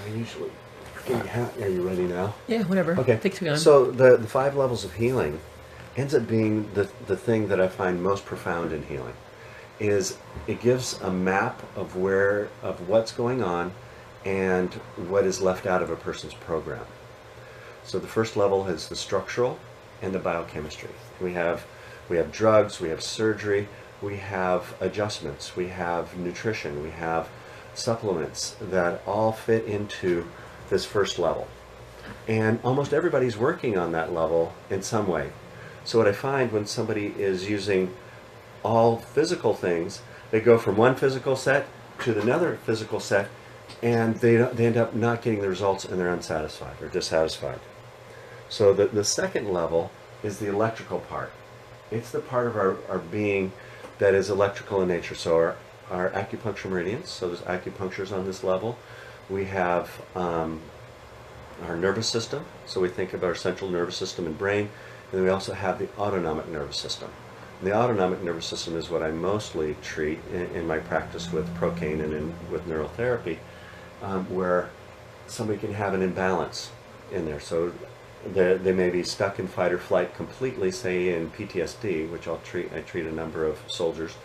I usually. Are you ready now? Yeah, whatever. Okay. Take too long. So the 5 levels of healing ends up being the thing that I find most profound in healing is it gives a map of what's going on and what is left out of a person's program. So the first level is the structural and the biochemistry. We have drugs, we have surgery, we have adjustments, we have nutrition, we have supplements that all fit into this first level. And almost everybody's working on that level in some way. So what I find when somebody is using all physical things, they go from one physical set to another physical set, and they end up not getting the results, and they're unsatisfied or dissatisfied. So the second level is the electrical part. It's the part of our being that is electrical in nature. So our acupuncture meridians, so there's acupunctures on this level. We have our nervous system, so we think of our central nervous system and brain, and then we also have the autonomic nervous system. And the autonomic nervous system is what I mostly treat in my practice with Procaine and with neurotherapy, where somebody can have an imbalance in there. So they may be stuck in fight or flight completely, say in PTSD, which I treat a number of soldiers,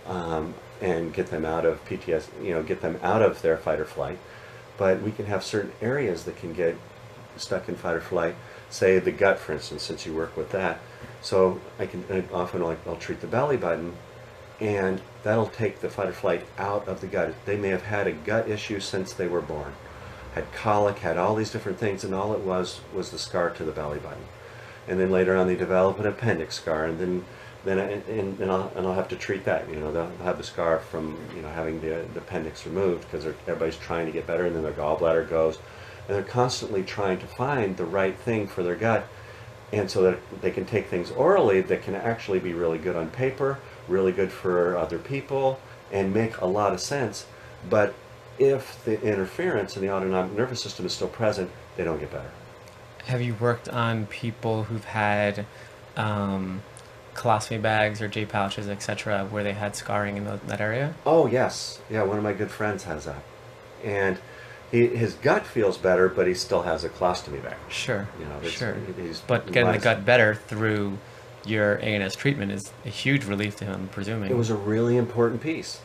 and get them out of PTSD, get them out of their fight or flight. But we can have certain areas that can get stuck in fight or flight, say the gut, for instance, since you work with that. So I'll treat the belly button, and that'll take the fight or flight out of the gut. They may have had a gut issue since they were born, had colic, had all these different things, and all it was the scar to the belly button. And then later on they develop an appendix scar, and I'll have to treat that. They'll have the scar from having the appendix removed because everybody's trying to get better, and then their gallbladder goes, and they're constantly trying to find the right thing for their gut, and so that they can take things orally that can actually be really good on paper, really good for other people, and make a lot of sense. But if the interference in the autonomic nervous system is still present, they don't get better. Have you worked on people who've had colostomy bags or J pouches, etc., where they had scarring in that area? Oh yes, yeah. One of my good friends has that, and his gut feels better, but he still has a colostomy bag. Sure, sure. He's but getting the gut better through your ANS treatment is a huge relief to him, I'm presuming. It was a really important piece.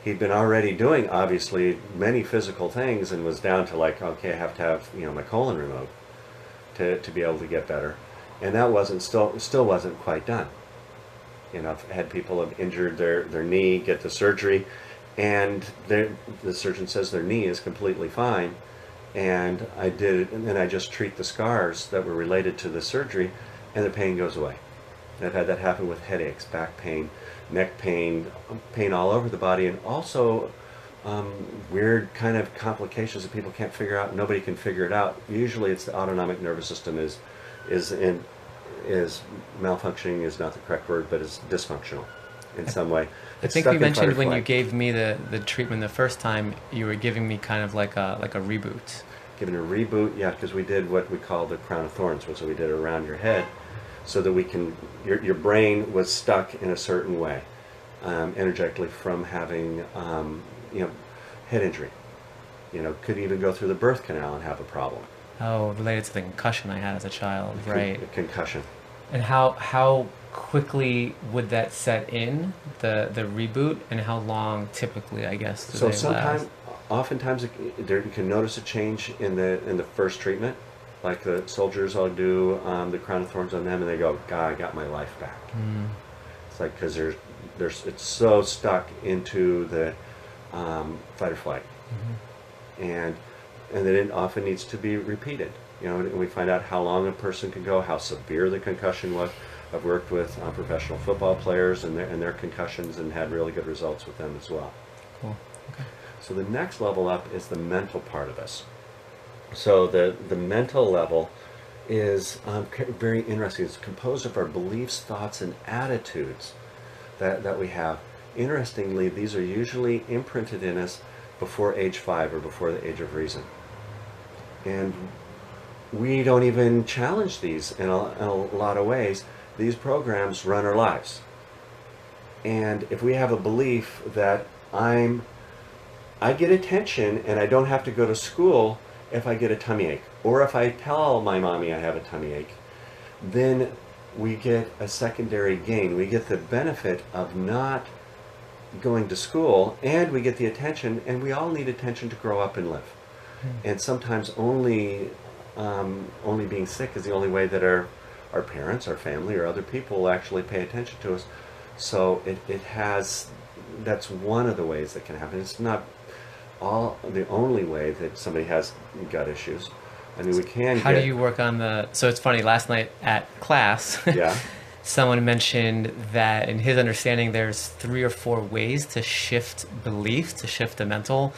He'd been already doing, obviously, many physical things and was down to okay, I have to have my colon removed to be able to get better, and that still wasn't quite done. I've had people have injured their knee, get the surgery, and the surgeon says their knee is completely fine, and I did it, and then I just treat the scars that were related to the surgery, and the pain goes away. And I've had that happen with headaches, back pain, neck pain, pain all over the body, and also weird kind of complications that people can't figure out. Nobody can figure it out. Usually it's the autonomic nervous system is malfunctioning is not the correct word, but is dysfunctional in some way. I think you mentioned when you gave me the treatment the first time, you were giving me kind of like a reboot. Giving a reboot, yeah, because we did what we call the crown of thorns, so we did it around your head, so that we can your brain was stuck in a certain way, energetically from having head injury. Could even go through the birth canal and have a problem. Oh, related to the concussion I had as a child, right? Concussion. And how quickly would that set in, the reboot, and how long typically, I guess, do they last? Oftentimes you can notice a change in the first treatment. Like the soldiers, I'll do the crown of thorns on them, and they go, "God, I got my life back." Mm. It's like because it's so stuck into the fight or flight, mm-hmm. and then it often needs to be repeated. And we find out how long a person can go, how severe the concussion was. I've worked with professional football players and their concussions and had really good results with them as well. Cool. Okay. So the next level up is the mental part of this. So the mental level is very interesting. It's composed of our beliefs, thoughts, and attitudes that we have. Interestingly, these are usually imprinted in us before age 5 or before the age of reason. And we don't even challenge these in a lot of ways. These programs run our lives. And if we have a belief that I'm I get attention, and I don't have to go to school if I get a tummy ache. Or if I tell my mommy I have a tummy ache, then we get a secondary gain. We get the benefit of not going to school, and we get the attention, and we all need attention to grow up and live. And sometimes only being sick is the only way that our parents, our family, or other people will actually pay attention to us. So it has, that's one of the ways that can happen. It's not the only way that somebody has gut issues. I mean, we can How do you work on so it's funny, last night at class, Yeah. someone mentioned that in his understanding, there's 3 or 4 ways to shift belief, to shift the mental.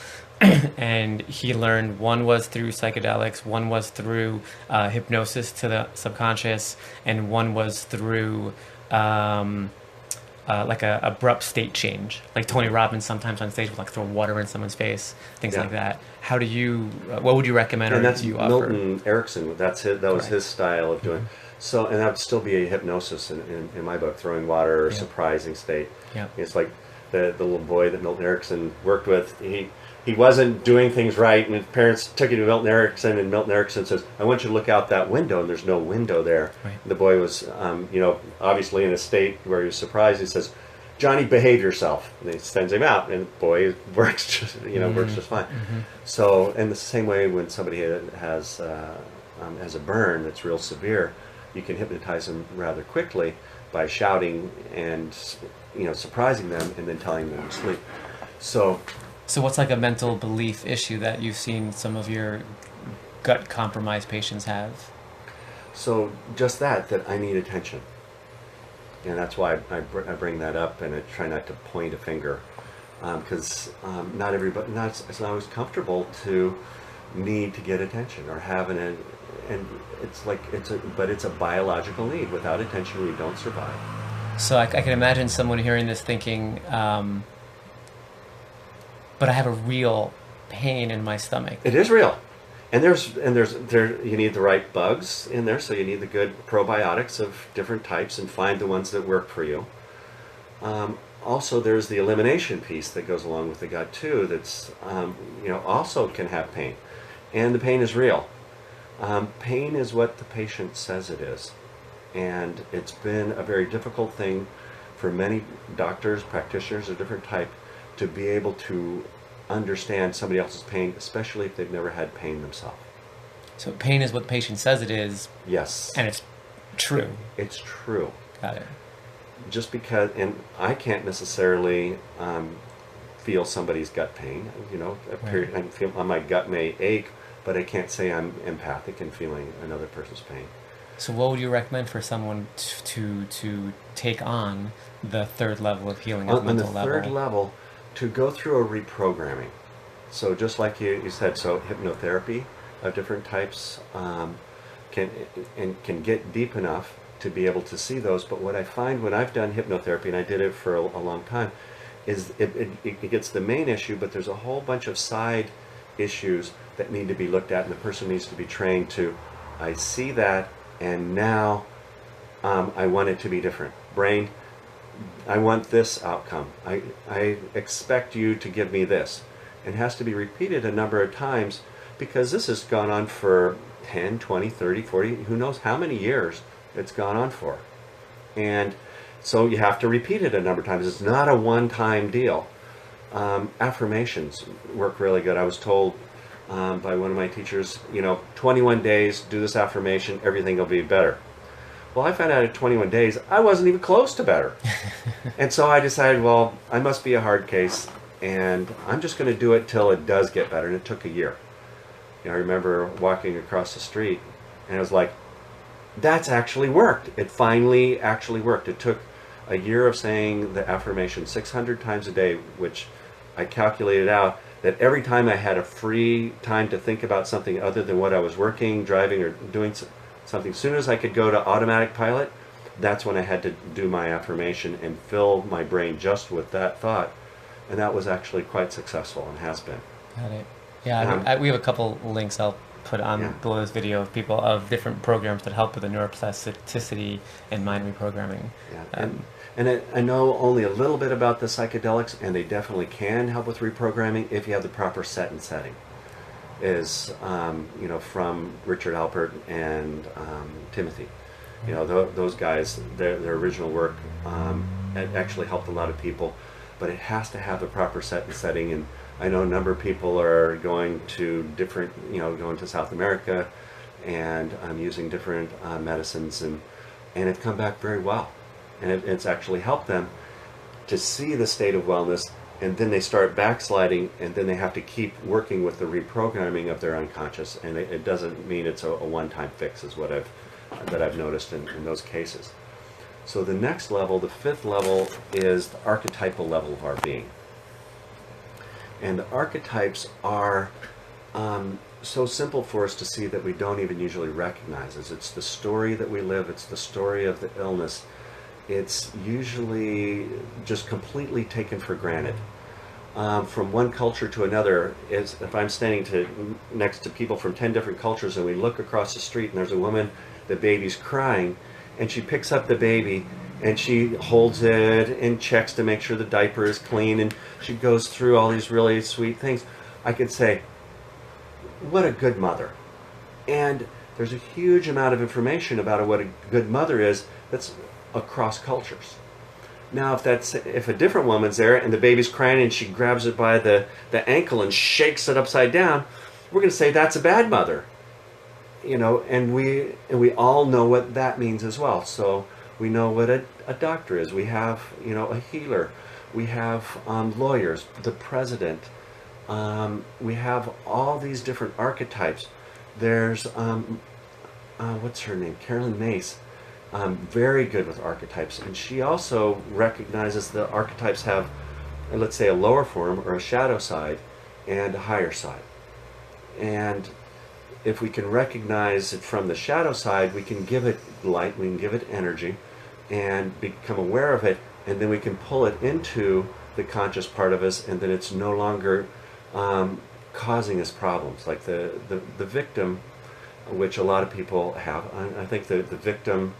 And he learned one was through psychedelics, one was through hypnosis to the subconscious, and one was through like a abrupt state change. Like Tony Robbins sometimes on stage would like throw water in someone's face, things like that. How do you, what would you recommend, And or that's do you offer? Milton Erickson. That was his style of doing. Mm-hmm. So, and that would still be a hypnosis in my book, throwing water or surprising state. Yeah. It's like the little boy that Milton Erickson worked with. He wasn't doing things right, and his parents took him to Milton Erickson, and Milton Erickson says, "I want you to look out that window," and there's no window there. Right. The boy was, obviously in a state where he was surprised. He says, "Johnny, behave yourself," and he sends him out, and the boy works just, works just fine. Mm-hmm. So, in the same way, when somebody has a burn that's real severe, you can hypnotize them rather quickly by shouting and surprising them, and then telling them to sleep. So what's like a mental belief issue that you've seen some of your gut compromised patients have? So just that I need attention, and that's why I bring that up, and I try not to point a finger, because not everybody, it's not always comfortable to need to get attention or have and it's like it's a biological need. Without attention, we don't survive. So I can imagine someone hearing this thinking, but I have a real pain in my stomach. It is real. And there's you need the right bugs in there, so you need the good probiotics of different types and find the ones that work for you. Also, there's the elimination piece that goes along with the gut too. That's also can have pain, and the pain is real. Pain is what the patient says it is, and it's been a very difficult thing for many doctors, practitioners of different type, to be able to understand somebody else's pain, especially if they've never had pain themselves. So pain is what the patient says it is. Yes. And it's true. It's true. Got it. Just because, and I can't necessarily feel somebody's gut pain. I feel my gut may ache, but I can't say I'm empathic in feeling another person's pain. So what would you recommend for someone to take on the third level of healing at the mental level? On the third level, to go through a reprogramming. So just like you said, so hypnotherapy of different types can get deep enough to be able to see those. But what I find when I've done hypnotherapy, and I did it for a long time, is it gets the main issue, but there's a whole bunch of side issues that need to be looked at, and the person needs to be trained to, I see that, and now I want it to be different. Brain, I want this outcome. I expect you to give me this. It has to be repeated a number of times, because this has gone on for 10, 20, 30, 40, who knows how many years it's gone on for. And so you have to repeat it a number of times. It's not a one-time deal. Affirmations work really good. I was told by one of my teachers, 21 days, do this affirmation, everything will be better. Well, I found out at 21 days, I wasn't even close to better. And so I decided, well, I must be a hard case, and I'm just going to do it till it does get better. And it took a year. I remember walking across the street, and I was like, that's actually worked. It finally actually worked. It took a year of saying the affirmation 600 times a day, which I calculated out that every time I had a free time to think about something other than what I was working, driving, or doing something, as soon as I could go to automatic pilot, that's when I had to do my affirmation and fill my brain just with that thought. And that was actually quite successful, and has been. Got it. Yeah, we have a couple links I'll put on Yeah. below this video of people of different programs that help with the neuroplasticity and mind reprogramming. Yeah. I know only a little bit about the psychedelics, and they definitely can help with reprogramming if you have the proper set and setting. Is from Richard Alpert and Timothy. Those guys, their original work it actually helped a lot of people, but it has to have the proper set and setting. And I know a number of people are going to different, going to South America and using different medicines, and it's come back very well. And it's actually helped them to see the state of wellness, and then they start backsliding, and then they have to keep working with the reprogramming of their unconscious. And it doesn't mean it's a one-time fix, is what I've noticed in those cases. So the next level, the fifth level, is the archetypal level of our being. And the archetypes are so simple for us to see that we don't even usually recognize it. It's the story that we live. It's the story of the illness. It's usually just completely taken for granted. From one culture to another, is if I'm standing next to people from 10 different cultures and we look across the street and there's a woman, the baby's crying, and she picks up the baby and she holds it and checks to make sure the diaper is clean, and she goes through all these really sweet things, I could say, what a good mother. And there's a huge amount of information about what a good mother is that's across cultures. Now, if a different woman's there and the baby's crying and she grabs it by the ankle and shakes it upside down, we're going to say that's a bad mother. And we all know what that means as well. So we know what a doctor is. We have, a healer. We have lawyers, the president. We have all these different archetypes. There's, what's her name? Carolyn Mace. Very good with archetypes, and she also recognizes the archetypes have, let's say, a lower form or a shadow side and a higher side. And if we can recognize it from the shadow side, we can give it light, we can give it energy, and become aware of it, and then we can pull it into the conscious part of us, and then it's no longer causing us problems. Like the victim, which a lot of people have. I think the victim,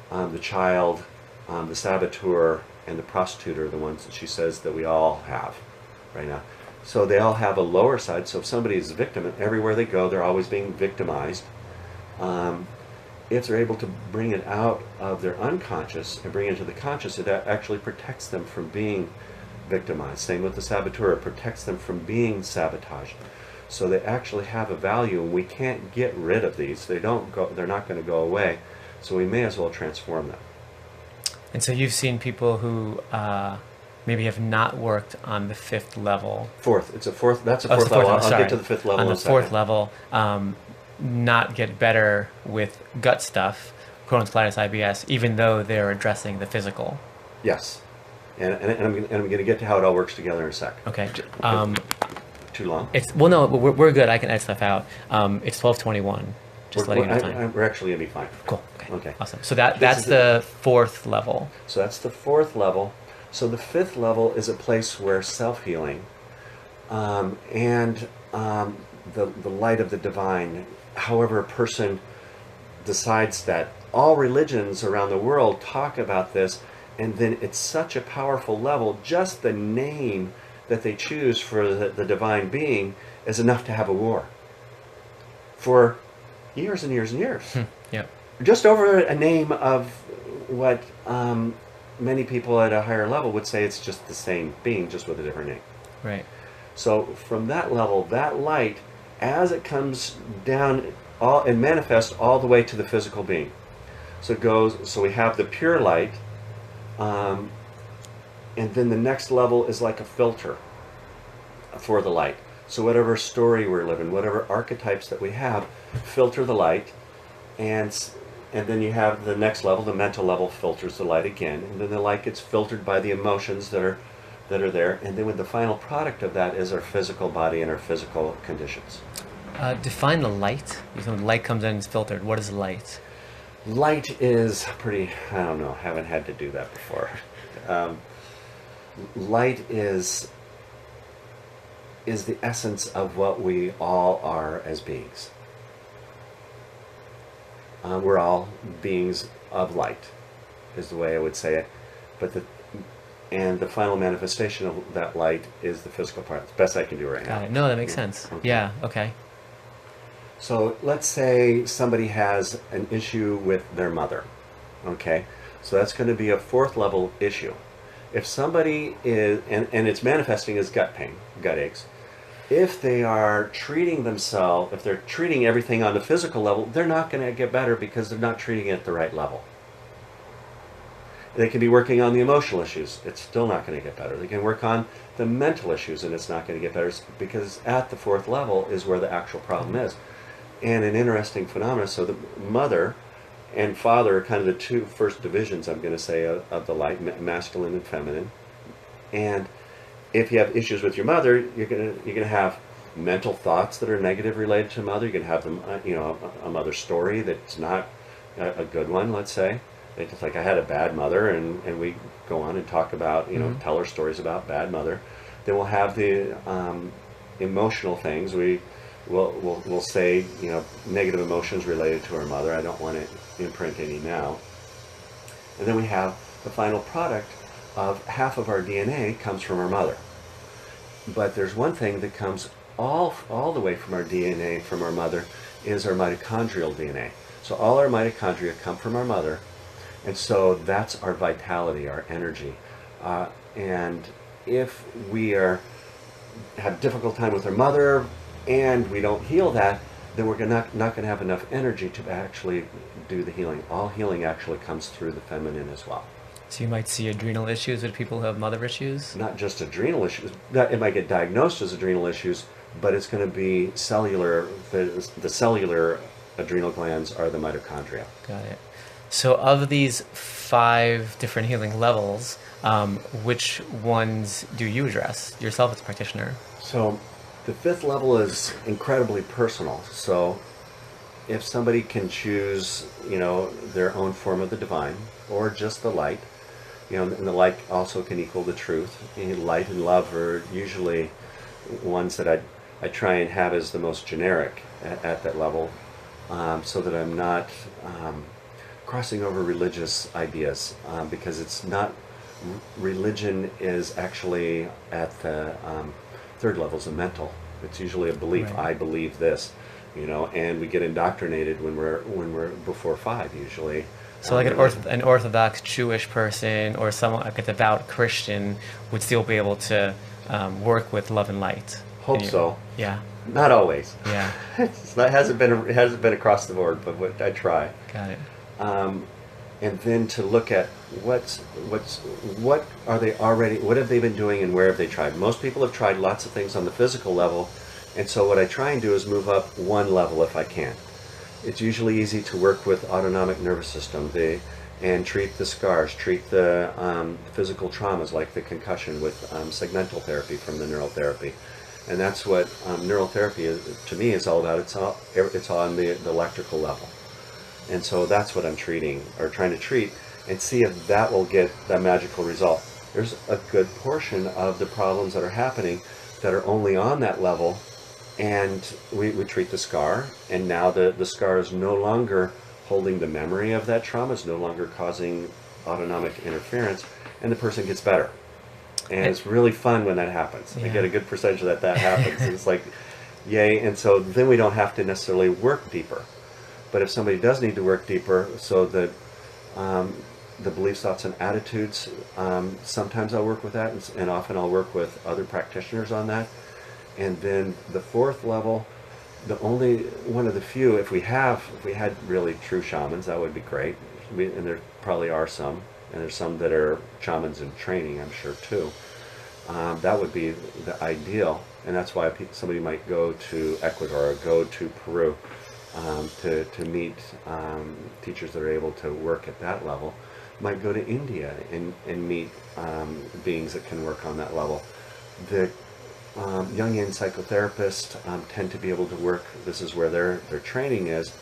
the child, the saboteur, and the prostitute are the ones that she says that we all have right now. So they all have a lower side. So if somebody is a victim, everywhere they go, they're always being victimized. If they're able to bring it out of their unconscious and bring it into the conscious, it actually protects them from being victimized. Same with the saboteur, it protects them from being sabotaged. So they actually have a value, and we can't get rid of these. They're not going to go away. So we may as well transform them. And so you've seen people who maybe have not worked on the fifth level. Fourth. That's a fourth level. I'll get to the fifth level on in the a fourth second. level, not get better with gut stuff, Crohn's, colitis, IBS, even though they're addressing the physical. Yes. And I'm going to get to how it all works together in a sec. Okay. Too long? No, we're good. I can edit stuff out. It's 12:21. Just letting you know time. We're actually going to be fine. Cool. Okay. Awesome. So that's the fourth level. So that's the fourth level. So the fifth level is a place where self-healing and the light of the divine, however a person decides that. All religions around the world talk about this, and then it's such a powerful level. Just the name that they choose for the divine being is enough to have a war for years and years and years. Yep. Just over a name of what many people at a higher level would say it's just the same being, just with a different name. Right. So from that level, that light, as it comes down and manifests all the way to the physical being. So it goes. So we have the pure light, and then the next level is like a filter for the light. So whatever story we're living, whatever archetypes that we have, filter the light, and then you have the next level, the mental level, filters the light again, and then the light gets filtered by the emotions that are there, and then with the final product of that is our physical body and our physical conditions. Define the light. When light comes in, it's filtered. What is light? Light is pretty, I don't know, haven't had to do that before. Light is the essence of what we all are as beings. We're all beings of light, is the way I would say it. But the final manifestation of that light is the physical part. It's the best I can do right now. Got it. No, that makes sense. Okay. Yeah. Okay. So let's say somebody has an issue with their mother. Okay, so that's going to be a fourth level issue. If somebody is, and it's manifesting as gut pain, gut aches, if they are treating themselves, if they're treating everything on the physical level, they're not going to get better because they're not treating it at the right level. They can be working on the emotional issues. It's still not going to get better. They can work on the mental issues, and it's not going to get better because at the fourth level is where the actual problem is. And an interesting phenomenon, so the mother and father are kind of the two first divisions, I'm going to say, of the light, masculine and feminine. And if you have issues with your mother, you're going to have mental thoughts that are negative related to mother. You're going to have them, a mother story that's not a good one, let's say. It's just like, I had a bad mother, and we go on and talk about, tell our stories about bad mother. Then we'll have the emotional things. We'll say, negative emotions related to our mother. I don't want to imprint any now. And then we have the final product of half of our DNA comes from our mother. But there's one thing that comes all the way from our DNA, from our mother, is our mitochondrial DNA. So all our mitochondria come from our mother. And so that's our vitality, our energy. And if we have difficult time with our mother and we don't heal that, then we're not going to have enough energy to actually do the healing. All healing actually comes through the feminine as well. So you might see adrenal issues with people who have mother issues? Not just adrenal issues. It might get diagnosed as adrenal issues, but it's going to be cellular. The cellular adrenal glands are the mitochondria. Got it. So of these 5 different healing levels, which ones do you address yourself as a practitioner? So the 5th level is incredibly personal. So if somebody can choose, their own form of the divine or just the light, and the light also can equal the truth. Light and love are usually ones that I try and have as the most generic at that level, so that I'm not crossing over religious ideas, because it's not, religion is actually at the 3rd levels of mental. It's usually a belief. Right. I believe this, and we get indoctrinated when we're before 5 usually. So like an Orthodox Jewish person or someone like a devout Christian would still be able to work with love and light. Hope so. Yeah. Not always. Yeah. It hasn't been across the board, but I try. Got it. And then to look at what are they already, what have they been doing and where have they tried? Most people have tried lots of things on the physical level, and so what I try and do is move up one level if I can. It's usually easy to work with autonomic nervous system and treat the scars, treat the physical traumas like the concussion with segmental therapy from the neural therapy. And that's what neural therapy to me is all about. It's on the electrical level. And so that's what I'm treating, or trying to treat, and see if that will get that magical result. There's a good portion of the problems that are happening that are only on that level, and we treat the scar, and now the scar is no longer holding the memory of that trauma, is no longer causing autonomic interference, and the person gets better. And it's really fun when that happens. Yeah. I get a good percentage of that happens. It's like, yay, and so then we don't have to necessarily work deeper. But if somebody does need to work deeper, so that the beliefs, thoughts, and attitudes, sometimes I'll work with that, and often I'll work with other practitioners on that. And then the 4th level, the only one of the few, if we had really true shamans, that would be great. And there probably are some, and there's some that are shamans in training, I'm sure too. That would be the ideal, and that's why somebody might go to Ecuador or go to Peru to meet teachers that are able to work at that level. Might go to India and meet beings that can work on that level. The Jungian psychotherapists tend to be able to work, this is where their training is,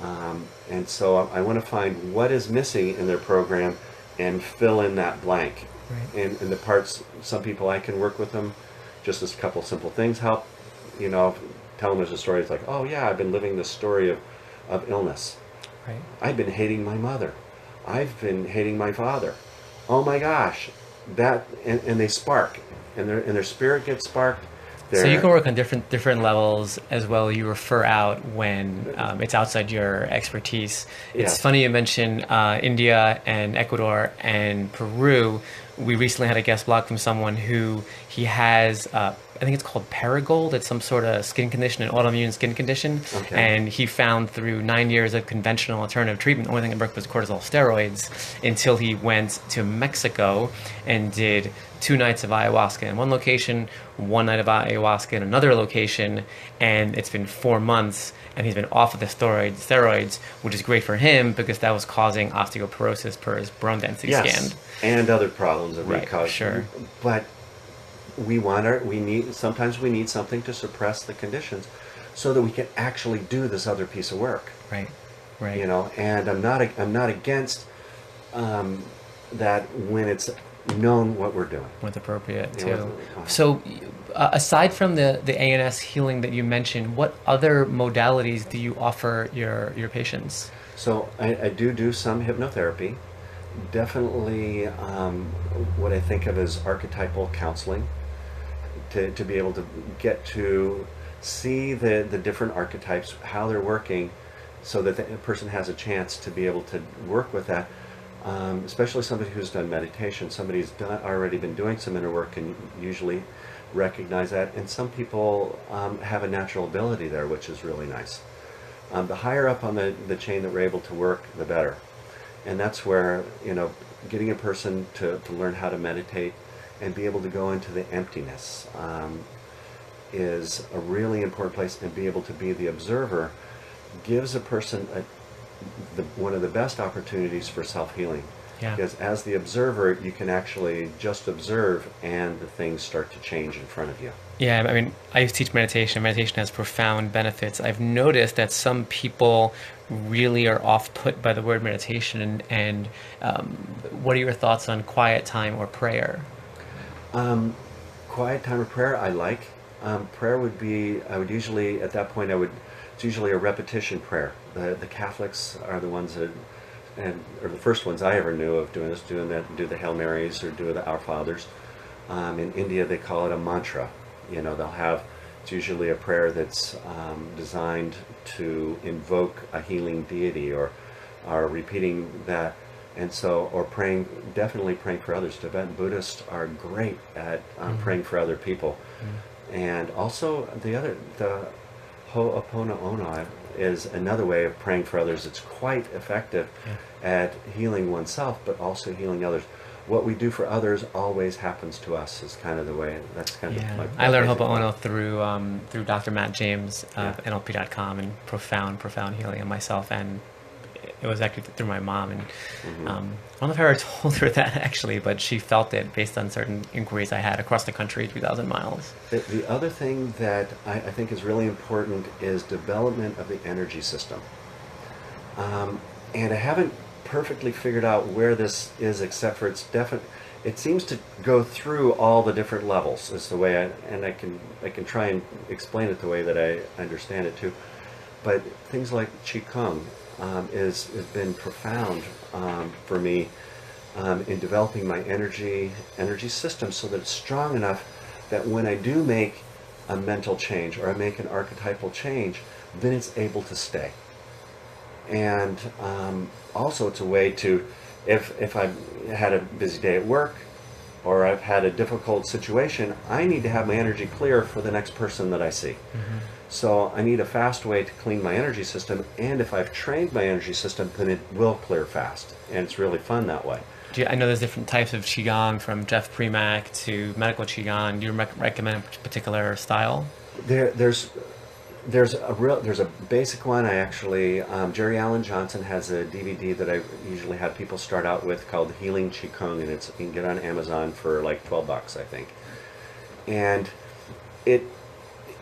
and so I want to find what is missing in their program and fill in that blank. Right. And the parts, some people I can work with them, just as a couple simple things help, tell them there's a story, it's like, oh yeah, I've been living this story of illness. Right. I've been hating my mother. I've been hating my father. Oh my gosh, and they spark, and their spirit gets sparked. So you They're can work on different levels as well. You refer out when it's outside your expertise. It's yes, funny you mention India and Ecuador and Peru. We recently had a guest blog from someone who he has, I think it's called Perigold. It's some sort of skin condition, an autoimmune skin condition. okay, And he found through 9 years of conventional alternative treatment, the only thing that worked was cortisol steroids until he went to Mexico and did 2 nights of ayahuasca in one location, 1 night of ayahuasca in another location, and it's been 4 months, and he's been off of the steroids, which is great for him because that was causing osteoporosis per his bone density yes, scan. and other problems that we Right, cause. sure. But sometimes we need something to suppress the conditions, so that we can actually do this other piece of work. Right, right. And I'm not against that when it's known what we're doing. What's appropriate You too. know, So, aside from the ANS healing that you mentioned, what other modalities do you offer your patients? So I do some hypnotherapy. Definitely what I think of as archetypal counseling, to be able to get to see the different archetypes, how they're working, so that the person has a chance to be able to work with that. Especially somebody who's done meditation, somebody who's already been doing some inner work can usually recognize that. And some people have a natural ability there, which is really nice. The higher up on the chain that we're able to work, the better. And that's where, getting a person to learn how to meditate and be able to go into the emptiness is a really important place, and be able to be the observer gives a person one of the best opportunities for self-healing. Yeah. Because as the observer, you can actually just observe, and the things start to change in front of you. Yeah, I mean, I used to teach meditation. Meditation has profound benefits. I've noticed that some people really are off-put by the word meditation. And what are your thoughts on quiet time or prayer? Quiet time of prayer, I like. Prayer would be, I would usually, at that point, it's usually a repetition prayer. The Catholics are the ones that, or the first ones I ever knew of doing this, do the Hail Marys or do the Our Fathers. In India, they call it a mantra. It's usually a prayer that's designed to invoke a healing deity, or repeating that. And so, or definitely praying for others. Tibetan Buddhists are great at praying for other people. And also the Ho'oponopono is another way of praying for others. It's quite effective at healing oneself, but also healing others. What we do for others always happens to us is kind of the way. That's kind of my. I learned basic Ho'oponopono thought. through Dr. Matt James of NLP.com, and profound healing in myself, and it was actually through my mom. And I don't know if I ever told her that actually, but she felt it based on certain inquiries I had across the country, 3,000 miles. The other thing that I think is really important is development of the energy system. And I haven't perfectly figured out where this is, except for it seems to go through all the different levels, is the way I can try and explain it the way that I understand it too. But things like Qigong has been profound for me in developing my energy system, so that it's strong enough that when I do make a mental change, or I make an archetypal change, then it's able to stay. And also it's a way to, if I've had a busy day at work, or I've had a difficult situation, I need to have my energy clear for the next person that I see. So I need a fast way to clean my energy system, and if I've trained my energy system, then it will clear fast, and it's really fun that way. I know there's different types of Qigong, from Jeff Premack to medical Qigong. Do you recommend a particular style? There's a basic one. I actually, Jerry Allen Johnson has a DVD that I usually have people start out with, called Healing Qigong, and you can get on Amazon for like $12, I think. And it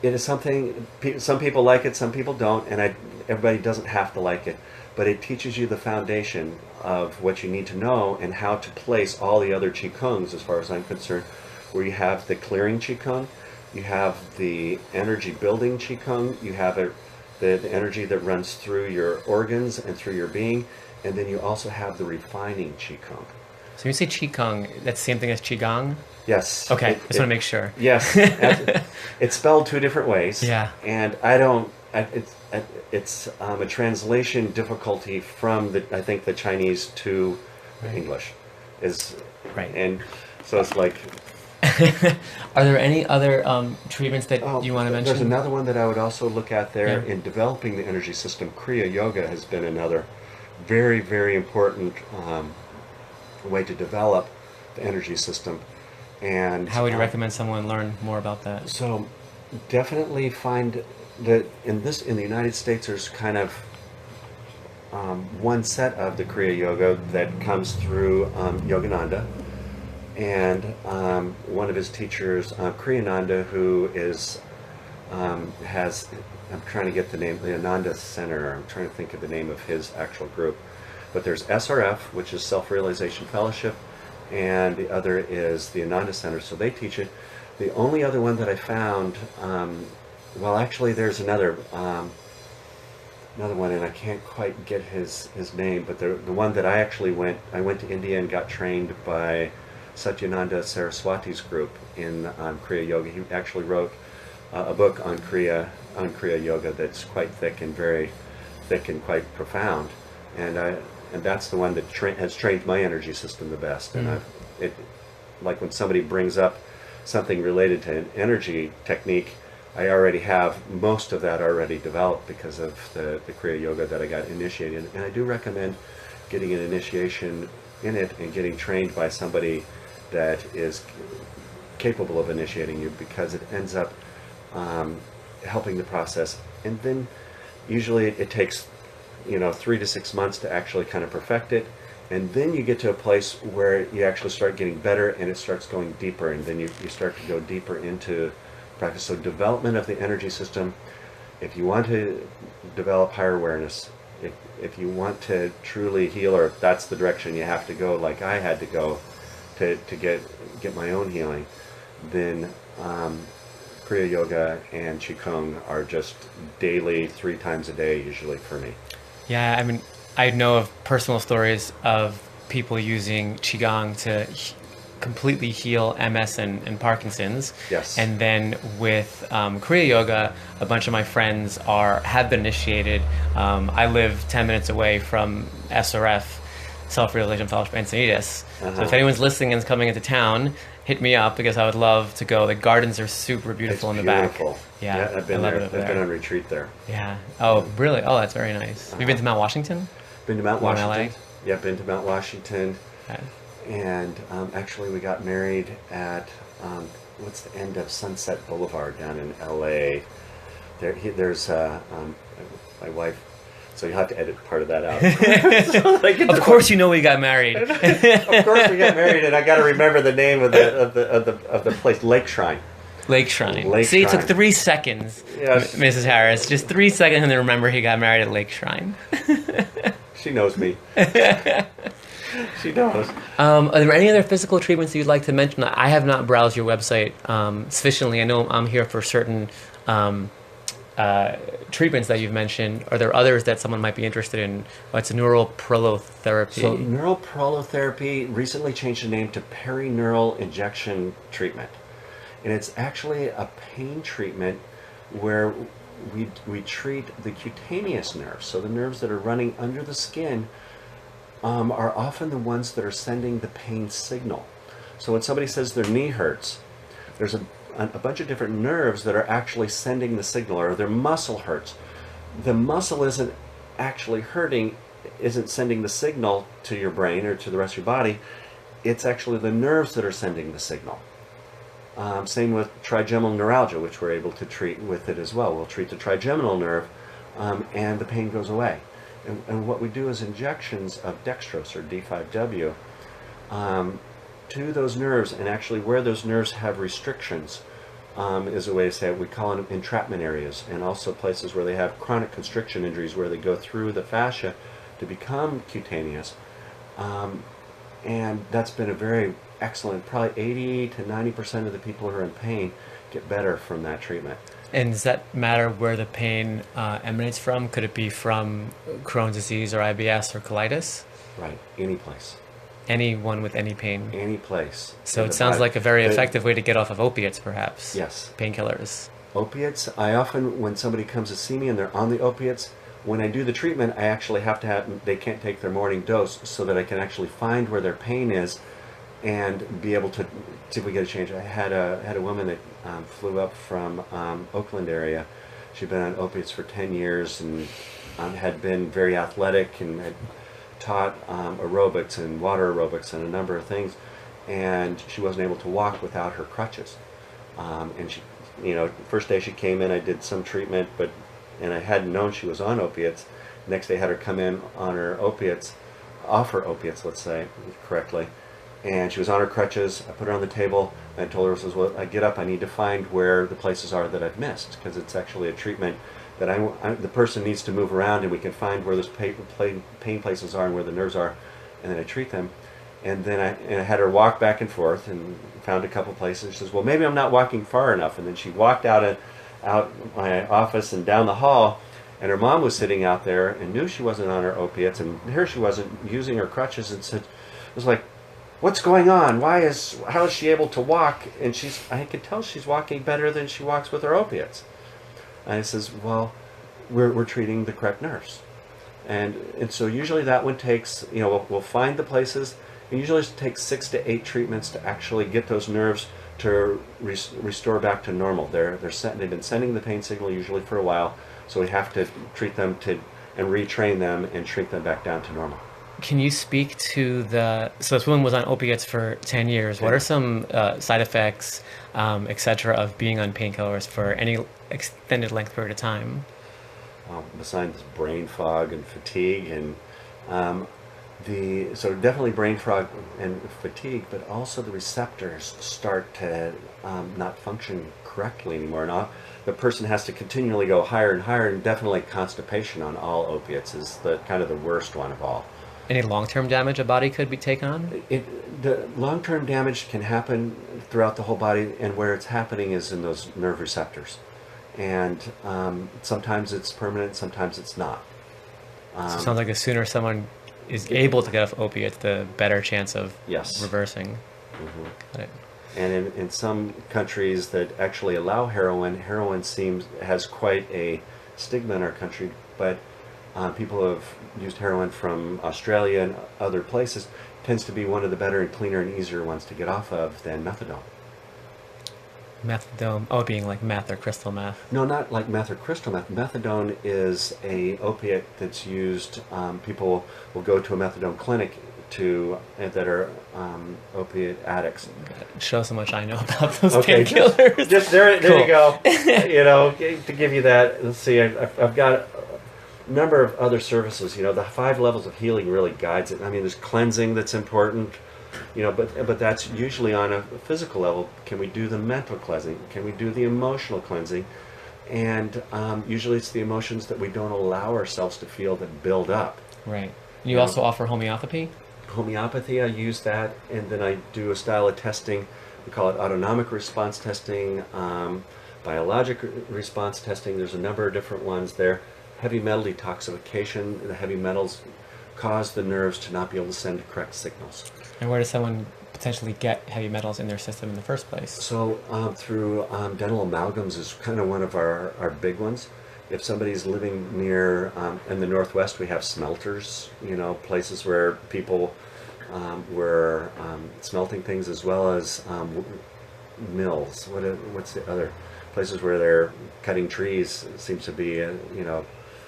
is something, some people like it, some people don't, and everybody doesn't have to like it, but it teaches you the foundation of what you need to know, and how to place all the other Qigongs, as far as I'm concerned, where you have the clearing Qigong, you have the energy building Qigong, you have the energy that runs through your organs and through your being, and then you also have the refining qigong. So when you say qigong, that's the same thing as qigong? Yes. Okay, just want to make sure. Yes, it's spelled two different ways. Yeah. And it's a translation difficulty from I think the Chinese to English is Right. And so it's like. Are there any other treatments that you want to mention? There's another one that I would also look at there Yeah. in developing the energy system. Kriya Yoga has been another very, very important way to develop the energy system. And how would you recommend someone learn more about that? So definitely find that in the United States there's kind of one set of the Kriya Yoga that comes through Yogananda. And one of his teachers, Kriyananda, who has, I'm trying to get the name, the Ananda Center, I'm trying to think of the name of his actual group. But there's SRF, which is Self-Realization Fellowship, and the other is the Ananda Center, so they teach it. The only other one that I found, well actually there's another one, and I can't quite get his name, but the one that I went to India and got trained by Satyananda Saraswati's group on Kriya Yoga. He actually wrote a book on Kriya Yoga that's quite thick and very thick and quite profound, and that's the one that has trained my energy system the best. And like when somebody brings up something related to an energy technique, I already have most of that already developed because of the Kriya Yoga that I got initiated in. And I do recommend getting an initiation in it and getting trained by somebody that is capable of initiating you, because it ends up helping the process. And then usually it takes 3 to 6 months to actually kind of perfect it, and then you get to a place where you actually start getting better and it starts going deeper, and then you start to go deeper into practice. So development of the energy system, if you want to develop higher awareness, if you want to truly heal, or if that's the direction you have to go, like I had to go to get my own healing, then Kriya Yoga and Qigong are just daily, 3 times a day usually for me. Yeah, I mean, I know of personal stories of people using Qigong to completely heal MS and Parkinson's. Yes. And then with Kriya Yoga, a bunch of my friends have been initiated. I live 10 minutes away from SRF, Self-Realization Fellowship Encinitas. So if anyone's listening and is coming into town, hit me up, because I would love to go. The gardens are super beautiful in the back. Yeah, I've been there. I've been on retreat there. Yeah. Oh, really? Oh, that's very nice. Have you been to Mount Washington? Been to Mount Washington. LA? Yeah, been to Mount Washington. Okay. And actually we got married at, what's the end of Sunset Boulevard down in LA. There's my wife, so you'll have to edit part of that out. Of course you know we got married. Of course we got married, and I got to remember the name of the place, Lake Shrine. Lake Shrine. Lake See, Shrine. it took 3 seconds, Yes. Mrs. Harris. Just 3 seconds to remember he got married at Lake Shrine. She knows me. She knows. Are there any other physical treatments you'd like to mention? I have not browsed your website sufficiently. I know I'm here for certain treatments that you've mentioned. Are there others that someone might be interested in? It's neural prolotherapy. So neural prolotherapy recently changed the name to perineural injection treatment. And it's actually a pain treatment where we treat the cutaneous nerves. So the nerves that are running under the skin are often the ones that are sending the pain signal. So when somebody says their knee hurts, there's a bunch of different nerves that are actually sending the signal, or their muscle hurts. The muscle isn't actually hurting, isn't sending the signal to your brain or to the rest of your body. It's actually the nerves that are sending the signal. Same with trigeminal neuralgia, which we're able to treat with it as well. We'll treat the trigeminal nerve and the pain goes away. And what we do is injections of dextrose, or D5W, to those nerves, and actually where those nerves have restrictions is a way to say it. We call them entrapment areas, and also places where they have chronic constriction injuries where they go through the fascia to become cutaneous. And that's been a very excellent, probably 80 to 90% of the people who are in pain get better from that treatment. And does that matter where the pain emanates from? Could it be from Crohn's disease or IBS or colitis? Right, any place. Anyone with any pain. Any place. So in it the sounds body. like a very effective way to get off of opiates, perhaps. Yes. Painkillers. Opiates, I often, when somebody comes to see me and they're on the opiates, when I do the treatment, I actually have to have, they can't take their morning dose so that I can actually find where their pain is and be able to see if we get a change. I had a woman that flew up from Oakland area. She'd been on opiates for 10 years and had been very athletic and had taught aerobics and water aerobics and a number of things, and she wasn't able to walk without her crutches. And she, first day she came in, I did some treatment, and I hadn't known she was on opiates. Next day I had her come in on her opiates, off her opiates, let's say correctly, and she was on her crutches. I put her on the table and I told her, well, I get up, I need to find where the places are that I've missed, because it's actually a treatment that the person needs to move around, and we can find where those pain places are and where the nerves are, and then I treat them. And then I had her walk back and forth and found a couple places. She says, well, maybe I'm not walking far enough. And then she walked out my office and down the hall, and her mom was sitting out there and knew she wasn't on her opiates, and here she wasn't using her crutches, and said, it was like, what's going on? How is she able to walk? And I could tell she's walking better than she walks with her opiates. And I says, well, we're treating the correct nerves. And so usually that one takes, we'll find the places, and usually it takes 6 to 8 treatments to actually get those nerves to restore back to normal. They've been sending the pain signal usually for a while, so we have to treat them and retrain them and shrink them back down to normal. Can you speak to so this woman was on opiates for 10 years. What are some side effects, etc., of being on painkillers for any extended length period of time? Besides brain fog and fatigue, and so definitely brain fog and fatigue, but also the receptors start to not function correctly anymore. And the person has to continually go higher and higher, and definitely constipation on all opiates is the worst one of all. Any long-term damage a body could be taken on? The long-term damage can happen throughout the whole body, and where it's happening is in those nerve receptors. And sometimes it's permanent, sometimes it's not. So it sounds like the sooner someone is able to get off opiates, the better chance of Yes. reversing. Mm-hmm. Got it. And in some countries that actually allow heroin has quite a stigma in our country, but people who have used heroin from Australia and other places tends to be one of the better and cleaner and easier ones to get off of than methadone. Methadone, being like meth or crystal meth. No, not like meth or crystal meth. Methadone is a opiate that's used. People will go to a methadone clinic that are opiate addicts. Show us how much I know about those Okay, painkillers. just there Cool. you go. To give you that, let's see. I've got a number of other services. The 5 levels of healing really guides it. I mean, there's cleansing that's important. But that's usually on a physical level. Can we do the mental cleansing? Can we do the emotional cleansing? And usually it's the emotions that we don't allow ourselves to feel that build up. Right. You also offer homeopathy? Homeopathy, I use that, and then I do a style of testing. We call it autonomic response testing, biologic response testing. There's a number of different ones there. Heavy metal detoxification. The heavy metals cause the nerves to not be able to send correct signals. And where does someone potentially get heavy metals in their system in the first place? So through dental amalgams is kind of one of our big ones. If somebody's living near, in the Northwest, we have smelters, places where people were smelting things, as well as mills. What's the other places where they're cutting trees? It seems to be,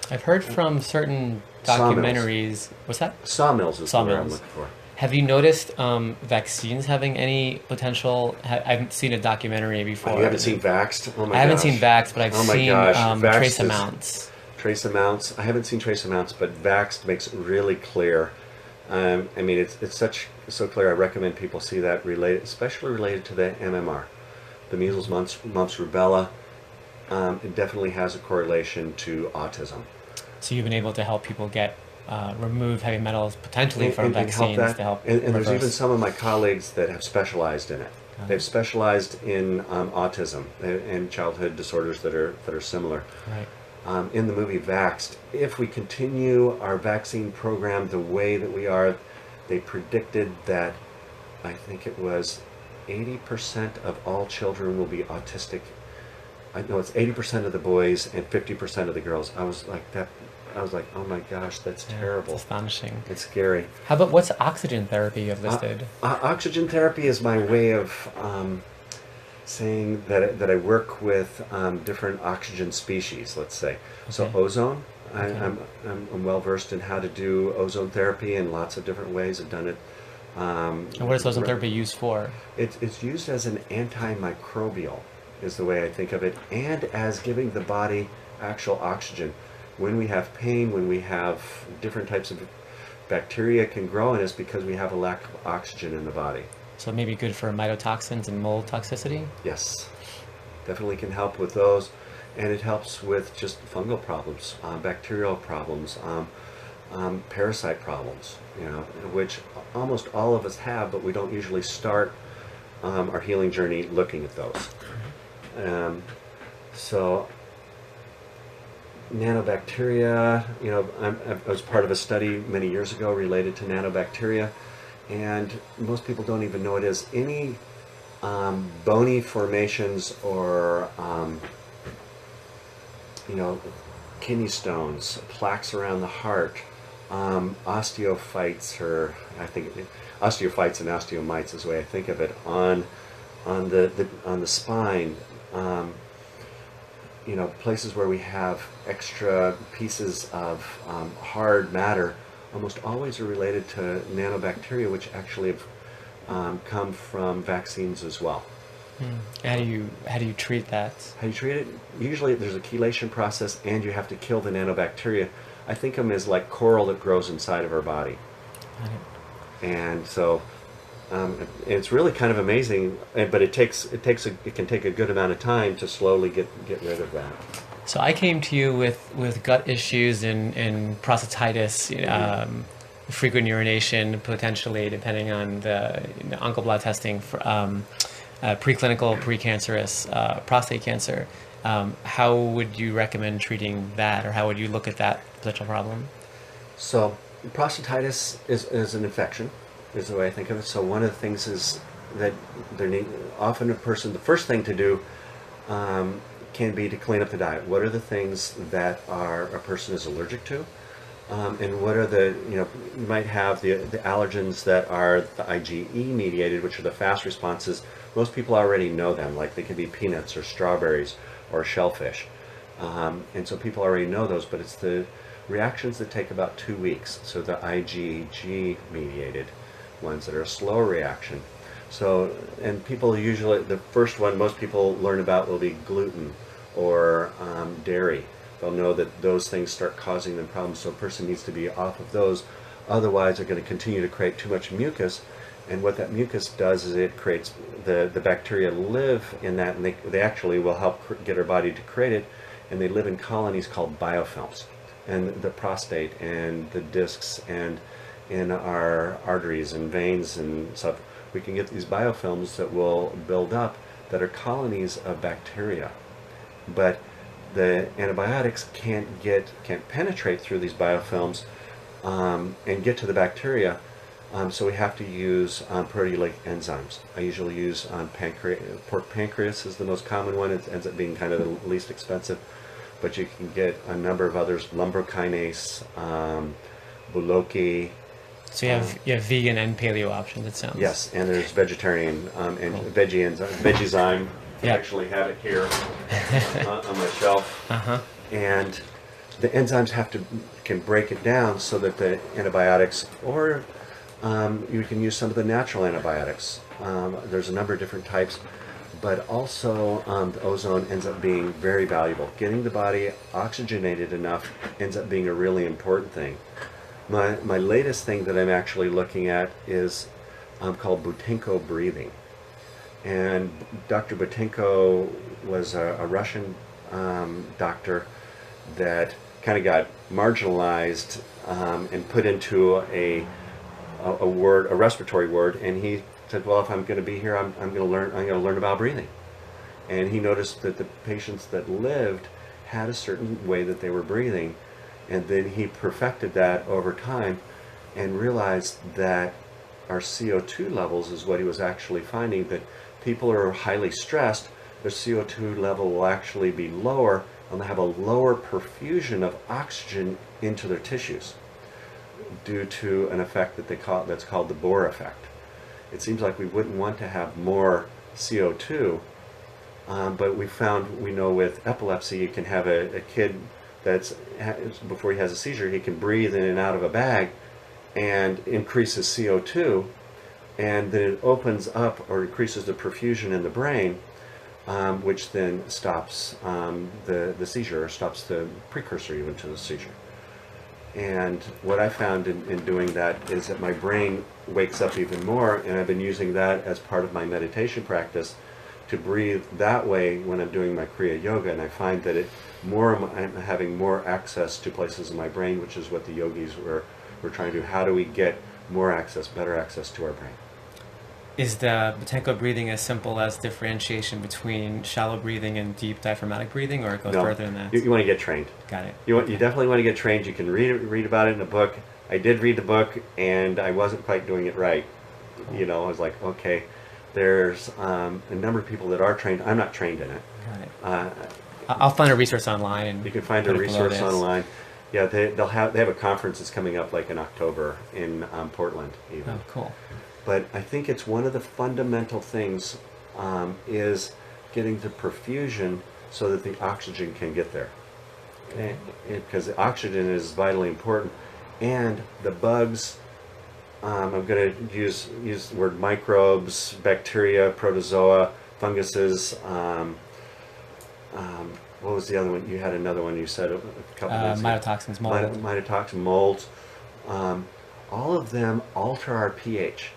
I've heard from certain documentaries. What's that? Sawmills is the word I'm looking for. Have you noticed vaccines having any potential? I haven't seen a documentary before. Oh, you haven't seen Vaxxed? Oh my gosh. I haven't seen Vaxxed, but I've seen trace is, amounts. Trace amounts. I haven't seen trace amounts, but Vaxxed makes it really clear. I mean, it's so clear. I recommend people see that especially related to the MMR, the measles, mumps, rubella. It definitely has a correlation to autism. So you've been able to help people remove heavy metals potentially from vaccines to help and there's even some of my colleagues that have specialized in it. They've specialized in autism and childhood disorders that are similar. Right. In the movie Vaxxed, if we continue our vaccine program the way that we are, they predicted that, I think it was 80% of all children will be autistic. I know it's 80% of the boys and 50% of the girls. I was like, oh my gosh, that's terrible. It's astonishing. It's scary. How about what's oxygen therapy you've listed? Oxygen therapy is my way of saying that I work with different oxygen species, let's say. Okay. So ozone, okay. I'm well versed in how to do ozone therapy in lots of different ways. I've done it. And what is ozone therapy used for? It's used as an antimicrobial, is the way I think of it, and as giving the body actual oxygen. When we have pain, when we have different types of bacteria can grow in us because we have a lack of oxygen in the body. So it may be good for mycotoxins and mold toxicity? Yes, definitely can help with those, and it helps with just fungal problems, bacterial problems, parasite problems, which almost all of us have, but we don't usually start our healing journey looking at those. So nanobacteria, I was part of a study many years ago related to nanobacteria, and most people don't even know what it is. Any bony formations or kidney stones, plaques around the heart, osteophytes, or I think osteophytes and osteomites is the way I think of it, on the spine. Places where we have extra pieces of hard matter almost always are related to nanobacteria, which actually have come from vaccines as well. How do you treat that? How do you treat it? Usually there's a chelation process, and you have to kill the nanobacteria. I think of them as like coral that grows inside of our body. And so it's really kind of amazing, but it can take a good amount of time to slowly get rid of that. So I came to you with gut issues and prostatitis, frequent urination, potentially, depending on the uncle blood testing, for preclinical precancerous prostate cancer. How would you recommend treating that, or how would you look at that potential problem? So prostatitis is an infection, is the way I think of it. So one of the things is that often the first thing to do can be to clean up the diet. What are the things that a person is allergic to? And what are you might have the allergens that are the IgE mediated, which are the fast responses. Most people already know them, like they can be peanuts or strawberries or shellfish. And so people already know those, but it's the reactions that take about 2 weeks. So the IgG mediated ones that are a slower reaction. So, and people usually, the first one most people learn about will be gluten or dairy. They'll know that those things start causing them problems, so a person needs to be off of those. Otherwise, they're going to continue to create too much mucus, and what that mucus does is it creates, the bacteria live in that, and they actually will help get our body to create it, and they live in colonies called biofilms. And the prostate and the discs and in our arteries and veins and stuff, we can get these biofilms that will build up that are colonies of bacteria. But the antibiotics can't penetrate through these biofilms and get to the bacteria, so we have to use proteolytic enzymes. I usually use pork pancreas is the most common one. It ends up being kind of the least expensive, but you can get a number of others, lumbrokinase, bouloki. So you have vegan and paleo options, it sounds. Yes, and there's vegetarian and Vegizyme. I actually have it here on my shelf. And the enzymes can break it down so that the antibiotics, or you can use some of the natural antibiotics. There's a number of different types, but also the ozone ends up being very valuable. Getting the body oxygenated enough ends up being a really important thing. My latest thing that I'm actually looking at is called Butenko breathing. And Dr. Butenko was a Russian doctor that kind of got marginalized and put into a respiratory ward, and he said, well, if I'm going to be here, I'm going to learn about breathing. And he noticed that the patients that lived had a certain way that they were breathing, and then he perfected that over time and realized that our CO2 levels is what he was actually finding, that people who are highly stressed, their CO2 level will actually be lower, and they'll have a lower perfusion of oxygen into their tissues due to an effect that that's called the Bohr effect. It seems like we wouldn't want to have more CO2, but we know with epilepsy, you can have a kid before he has a seizure, he can breathe in and out of a bag and increases CO2, and then it opens up or increases the perfusion in the brain, which then stops the seizure, or stops the precursor even to the seizure. And what I found in doing that is that my brain wakes up even more, and I've been using that as part of my meditation practice to breathe that way when I'm doing my Kriya Yoga, and I find that I'm having more access to places in my brain, which is what the yogis were trying to do. How do we get more access, better access to our brain? Is the Boutenko breathing as simple as differentiation between shallow breathing and deep diaphragmatic breathing, or it goes further than that? You want to get trained. Got it. You definitely want to get trained. You can read about it in a book. I did read the book, and I wasn't quite doing it right. Cool. You know, I was like, okay, there's a number of people that are trained. I'm not trained in it. Got it. I'll find a resource online, and you can find a resource online. Yeah, they have a conference that's coming up like in October in Portland even. Oh, cool. But I think it's one of the fundamental things is getting the perfusion so that the oxygen can get there. Because the oxygen is vitally important. And the bugs, I'm going to use the word microbes, bacteria, protozoa, funguses. What was the other one? You had another one you said a couple minutes ago. Mycotoxins, mold. Mycotoxins, molds. All of them alter our pH.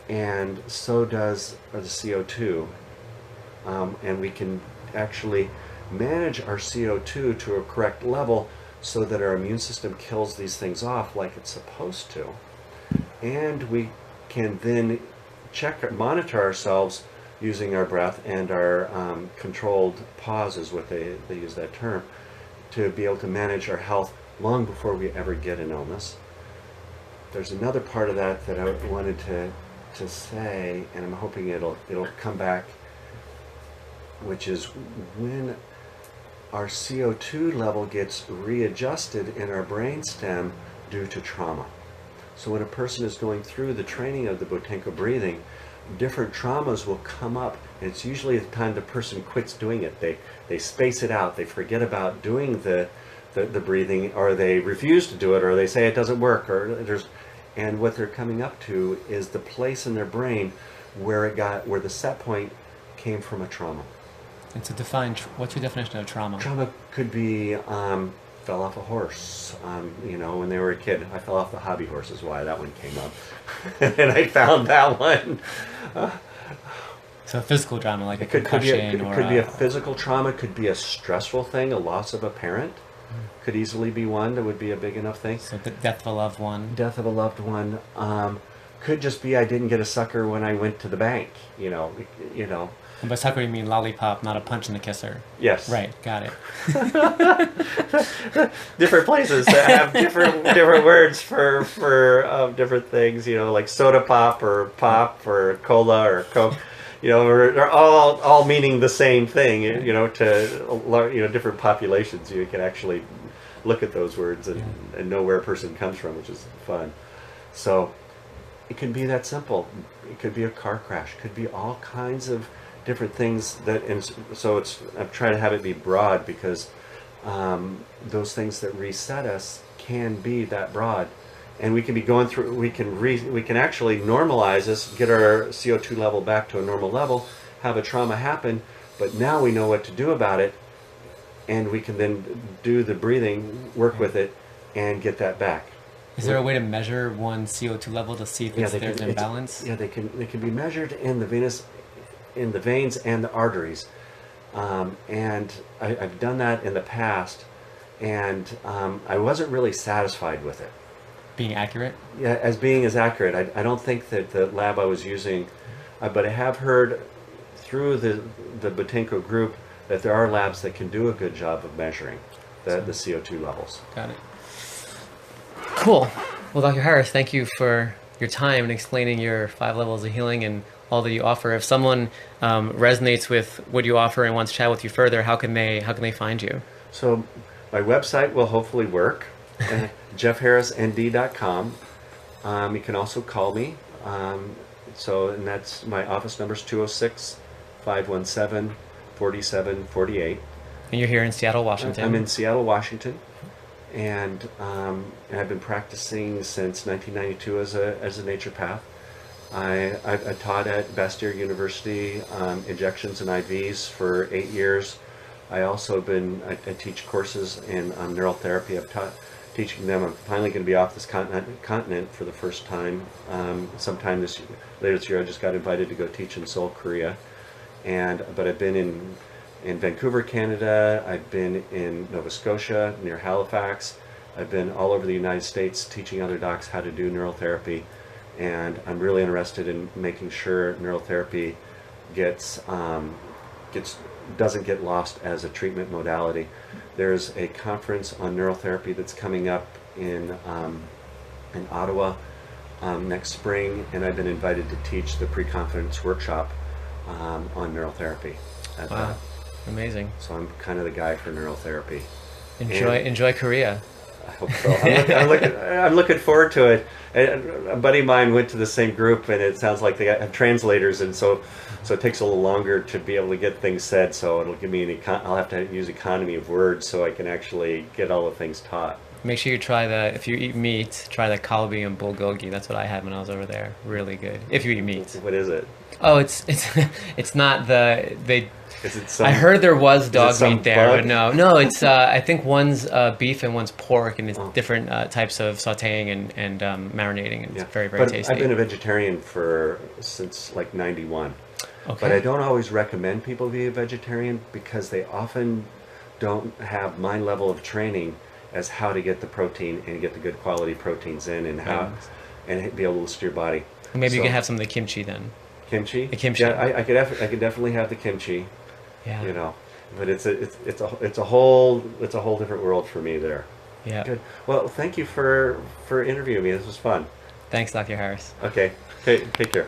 And so does the CO2. And we can actually manage our CO2 to a correct level so that our immune system kills these things off like it's supposed to. And we can then monitor ourselves using our breath and our controlled pause is what they use that term, to be able to manage our health long before we ever get an illness. There's another part of that I wanted to say, and I'm hoping it'll come back, which is when our CO2 level gets readjusted in our brainstem due to trauma. So when a person is going through the training of the Boutenko breathing, different traumas will come up, and it's usually the time the person quits doing it. They space it out, they forget about doing the breathing, or they refuse to do it, or they say it doesn't work, and what they're coming up to is the place in their brain where the set point came from a trauma. And to define, what's your definition of trauma? Trauma could be fell off a horse, when they were a kid. I fell off the hobby horse is why that one came up. And I found that one. So physical trauma, like a concussion, it could be a physical trauma, could be a stressful thing, a loss of a parent. Could easily be one that would be a big enough thing. So the death of a loved one. Death of a loved one. Could just be I didn't get a sucker when I went to the bank, And by sucker you mean lollipop, not a punch in the kisser. Yes. Right, got it. Different places that have different words for different things, like soda pop or cola or Coke. They're all meaning the same thing, to different populations. You can actually look at those words and know where a person comes from, which is fun. So it can be that simple. It could be a car crash. It could be all kinds of different things I'm trying to have it be broad because those things that reset us can be that broad. And we can be going through, we can actually normalize this, get our CO2 level back to a normal level, have a trauma happen, but now we know what to do about it, and we can then do the breathing, work with it, and get that back. Is there a way to measure one's CO2 level to see if there's an imbalance? Yeah, they can be measured in the veins and the arteries. And I've done that in the past, and I wasn't really satisfied with it. being accurate. Yeah, as being as accurate. I don't think that the lab I was using, but I have heard through the Botinko group that there are labs that can do a good job of measuring the CO2 levels. Got it. Cool. Well, Dr. Harris, thank you for your time and explaining your 5 levels of healing and all that you offer. If someone resonates with what you offer and wants to chat with you further, how can they find you? So my website will hopefully work, jeffharrisnd.com. You can also call me. And that's my office number is 206-517-4748. And you're here in Seattle, Washington. I'm in Seattle, Washington, and I've been practicing since 1992 as a naturopath. I taught at Bastyr University injections and IVs for 8 years. I also I teach courses in neurotherapy. Teaching them. I'm finally going to be off this continent for the first time. Sometime later this year, I just got invited to go teach in Seoul, Korea. But I've been in Vancouver, Canada. I've been in Nova Scotia near Halifax. I've been all over the United States teaching other docs how to do neurotherapy, and I'm really interested in making sure neurotherapy doesn't get lost as a treatment modality. There's a conference on neurotherapy that's coming up in Ottawa next spring, and I've been invited to teach the pre-conference workshop on neurotherapy. Wow, amazing. So I'm kind of the guy for neurotherapy. Enjoy Korea. I hope so. I'm looking forward to it. A buddy of mine went to the same group, and it sounds like they have translators, and so it takes a little longer to be able to get things said. So it'll give me I'll have to use economy of words so I can actually get all the things taught. Make sure you try if you eat meat, try the kalbi and bulgogi. That's what I had when I was over there. Really good. If you eat meat. What is it? Oh, it's not they. Is it I heard there was dog some meat there, bug? but no. It's I think one's beef and one's pork, and it's different types of sautéing and marinating, and it's very tasty. I've been a vegetarian since like '91. Okay. But I don't always recommend people be a vegetarian because they often don't have my level of training as how to get the protein and get the good quality proteins in and and be able to steer your body. Maybe you can have some of the kimchi then. Kimchi? The kimchi. Yeah, I could definitely have the kimchi. Yeah. You know, but it's a whole different world for me there. Yeah. Good. Well, thank you for interviewing me. This was fun. Thanks, Dr. Harris. Okay. Take care.